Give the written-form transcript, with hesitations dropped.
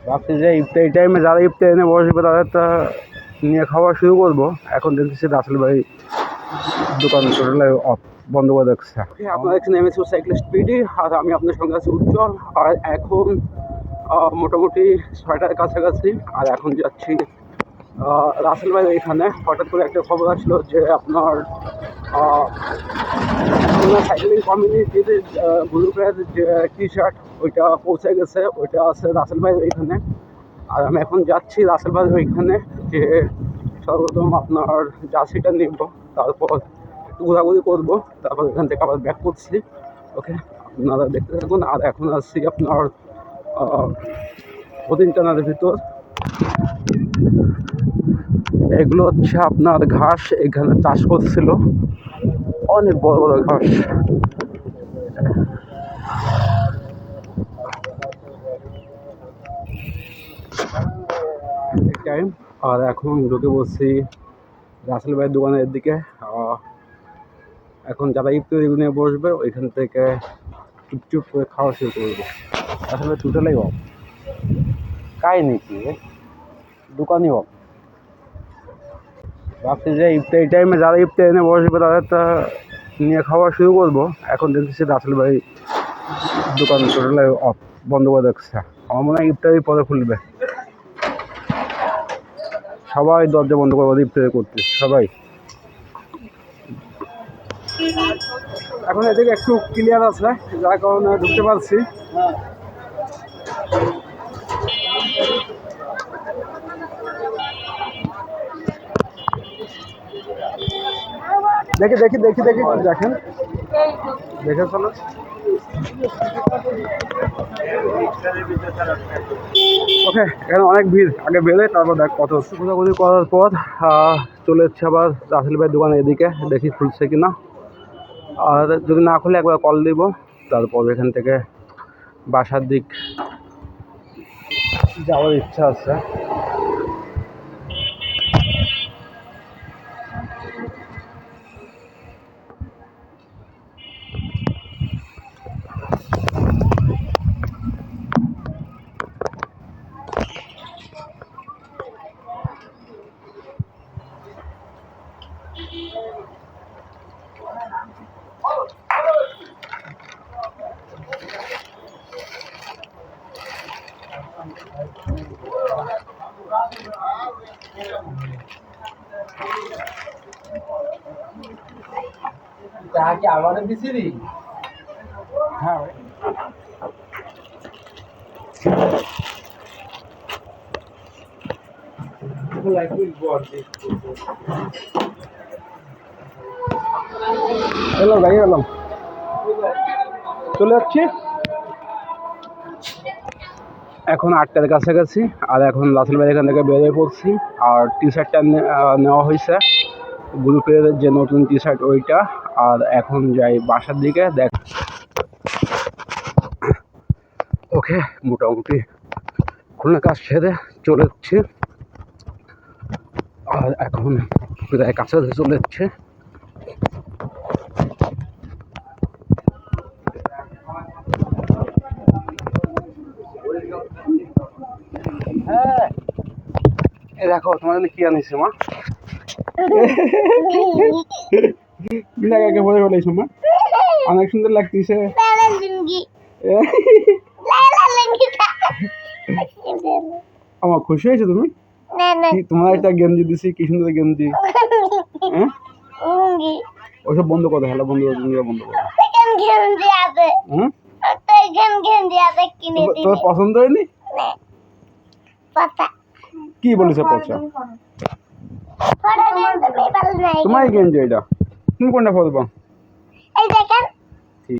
ভাবছি যে এই টাইমে যারা ইফতার এনে বসবে তাদের তা নিয়ে খাওয়া শুরু করবো। এখন দেখতেছি রাসেল ভাই দোকান টোটাল অফ, বন্ধ করে দেখছে। আপনার এখানে নেমেছি সাইক্লিস্ট পিডি, আর আমি আপনার সঙ্গে আছি উজ্জ্বল। আর এখন মোটামুটি 6টার কাছাকাছি, আর এখন যাচ্ছি রাসেল ভাই এখানে। হঠাৎ করে একটা খবর আসলো যে আপনার সাইক্লিং কমিউনিটির গ্রুপের যে টি শার্ট ওইটা পৌঁছে গেছে, ওইটা আছে রাসেল ভাই এখানে। আর আমি এখন যাচ্ছি রাসেল ভাই ওইখানে, যে সর্বপ্রথম আপনার জার্সিটা নিব, তারপর একটু ঘোরাঘুরি করবো, তারপর এখান থেকে আবার ব্যাক করছি। ওকে, আপনারা দেখতে থাকুন। আর এখন আসছি আপনার হদিনটানার ভিতর। এগুলো হচ্ছে আপনার ঘাস, এখানে চাষ করছিল, অনেক বড় বড় ঘাস। টাইম, আর এখন ঢুকে বসছি রাসেল ভাইয়ের দোকানের দিকে। এখন যারা ইফতারি নিয়ে বসবে ওইখান থেকে চুপচুপ করে খাওয়া শুরু করবো। আসলে টোটালাই অফ, কাই নাকি দোকানই অফ। ভাবছি যে এই টাইমে যারা ইফতার এনে বসবে তাদের তা নিয়ে খাওয়া শুরু করবো। এখন দেখতেছি রাসেল ভাই দোকান টোটালাই অফ, বন্ধ করে দেখছে। আমার মনে হয় ইফতারি পরে খুলবে। সবাই দরজা বন্ধ করে ইফতারি করতে, সবাই। এখন এদিকে একটু ক্লিয়ার আছে, যার কারণে ঢুকতে পারছি। দেখি দেখি দেখি দেখি দেখেন, দেখে চলো। ওকে, এখানে অনেক ভিড়, আগে বেরোয় তারপর দেখ কত। ঘোরাঘুরি করার পর চলে যাচ্ছে আবার রাসেল ভাইয়ের দোকানে, এদিকে দেখি খুলছে কিনা। আর যদি না খুলে একবার কল দিব, তারপর এখান থেকে বাসার দিক যাওয়ার ইচ্ছা আছে। কি আমাদের দিছিলি? হ্যাঁ ভাই, এলাম ভাই, এলাম, চলে যাচ্ছি। এখন 8টার কাছাকাছি, আর এখন রাসেল ভাই এখান থেকে বেরিয়ে পড়ছি। আর টি শার্টটা নেওয়া হয়েছে গ্রুপের যে নতুন টি শার্ট ওইটা। আর এখন যাই বাসার দিকে। দেখ, ওকে, মোটামুটি খুলনা কাজ সেরে চলে যাচ্ছে। আর এখন প্রায় কাছাকাছি চলে যাচ্ছে। হ্যাঁ, দেখো তোমার জন্য কি আনিস মা। বিনাকে বলে বলেছ মা, অনেক সুন্দর লাগতেছে। আমার খুশি হয়েছে তুমি? তোমার একটা গেঞ্জি দিছি, কি সুন্দর গেঞ্জি। হ্যাঁ, ওসব বন্ধ করো, হেলা বন্ধ করো, বন্ধ করো। তোর পছন্দ হয়নি? কি বলিস পচা? তোমার গেঞ্জি এটা, তুমি কোনটা পরবা?